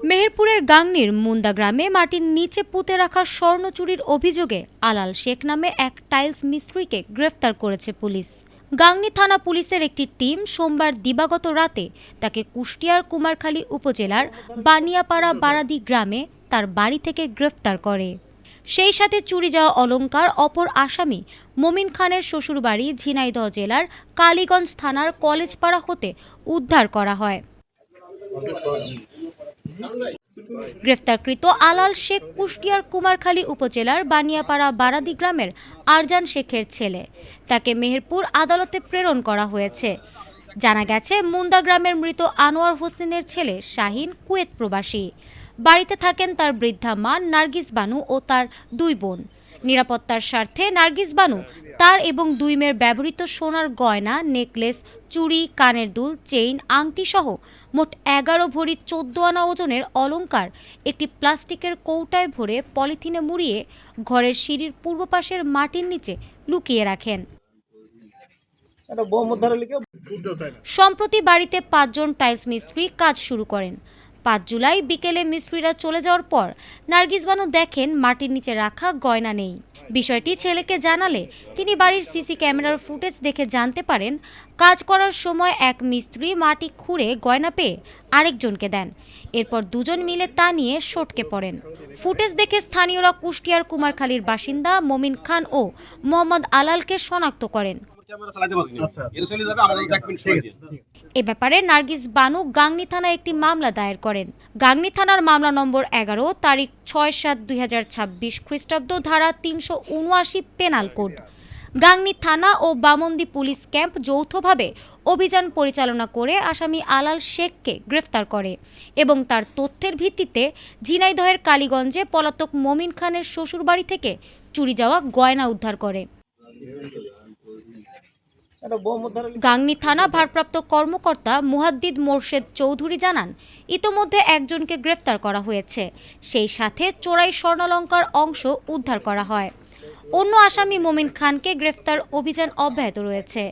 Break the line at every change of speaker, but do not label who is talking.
মেহেরপুরের গাংনীর মুন্দা গ্রামে মাটির নিচে পুঁতে রাখা স্বর্ণ চুরির অভিযোগে আলাল শেখ নামে এক টাইলস মিস্ত্রিকে গ্রেফতার করেছে পুলিশ। গাংনী থানা পুলিশের একটি টিম সোমবার দিবাগত রাতে তাকে কুষ্টিয়ার কুমারখালী উপজেলার বানিয়াপাড়া বারাদি গ্রামে তার বাড়ি থেকে গ্রেফতার করে। সেই সাথে চুরি যাওয়া অলংকার অপর আসামি মমিন খানের শ্বশুরবাড়ি ঝিনাইদহ জেলার কালীগঞ্জ থানার কলেজপাড়া হতে উদ্ধার করা হয়। গ্রেফতারকৃত আলাল শেখ কুষ্টিয়ার কুমারখালী উপজেলার বানিয়াপাড়া বারাদি গ্রামের আরজান শেখের ছেলে। তাকে মেহেরপুর আদালতে প্রেরণ করা হয়েছে। জানা গেছে, মুন্দা গ্রামের মৃত আনোয়ার হোসেনের ছেলে শাহিন কুয়েত প্রবাসী। বাড়িতে থাকেন তার বৃদ্ধা মা নার্গিস বানু ও তার দুই বোন। নিরাপত্তার স্বার্থে নার্গিস বানু তার এবং দুই মেয়ের ব্যবহৃত সোনার গয়না, নেকলেস, চুড়ি, কানের দুল, চেইন, আংটি সহ মোট 11 ভরি 14 আনা ওজনের অলংকার একটি প্লাস্টিকের কৌটায় ভরে পলিথিনে মুড়িয়ে ঘরের সিঁড়ির পূর্ব পাশের মাটির নিচে লুকিয়ে রাখেন। সম্প্রতি বাড়িতে 5 জন টাইলস মিস্ত্রি কাজ শুরু করেন। 5 জুলাই বিকেলে মিস্ত্রিরা চলে যাওয়ার পর নার্গিস বানু দেখেন মাটির নিচে রাখা গয়না নেই। বিষয়টি ছেলেকে জানালে তিনি বাড়ির সিসি ক্যামেরার ফুটেজ দেখে জানতে পারেন কাজ করার সময় এক মিস্ত্রি মাটি খুঁড়ে গয়না পেয়ে আরেকজনকে দেন। এরপর দুজন মিলে তা নিয়ে সটকে পড়েন। ফুটেজ দেখে স্থানীয়রা কুষ্টিয়ার কুমারখালীর বাসিন্দা মমিন খান ও মোহাম্মদ আলালকে শনাক্ত করেন। এ ব্যাপারে নার্গিস বানু গাংনী থানায় একটি মামলা দায়ের করেন। গাংনী থানার মামলা নম্বর 11 তারিখ 6/7/2026 খ্রিস্টাব্দ ধারা 379 পেনাল কোড। গাংনী থানা ও বামন্দি পুলিশ ক্যাম্প যৌথভাবে অভিযান পরিচালনা করে আসামি আলাল শেখকে গ্রেফতার করে এবং তার তথ্যের ভিত্তিতে ঝিনাইদহের কালীগঞ্জে পলাতক মমিন খানের শ্বশুরবাড়ি থেকে চুরি যাওয়া গয়না উদ্ধার করে। গাংনী থানা ভারপ্রাপ্ত কর্মকর্তা মুহাদ্দিদ মোরশেদ চৌধুরী জানান, ইতোমধ্যে একজনকে গ্রেফতার করা হয়েছে। সেই সাথে চোরাই স্বর্ণালংকার অংশ উদ্ধার করা হয়। অন্য আসামি মমিন খানকে গ্রেফতার অভিযান অব্যাহত রয়েছে।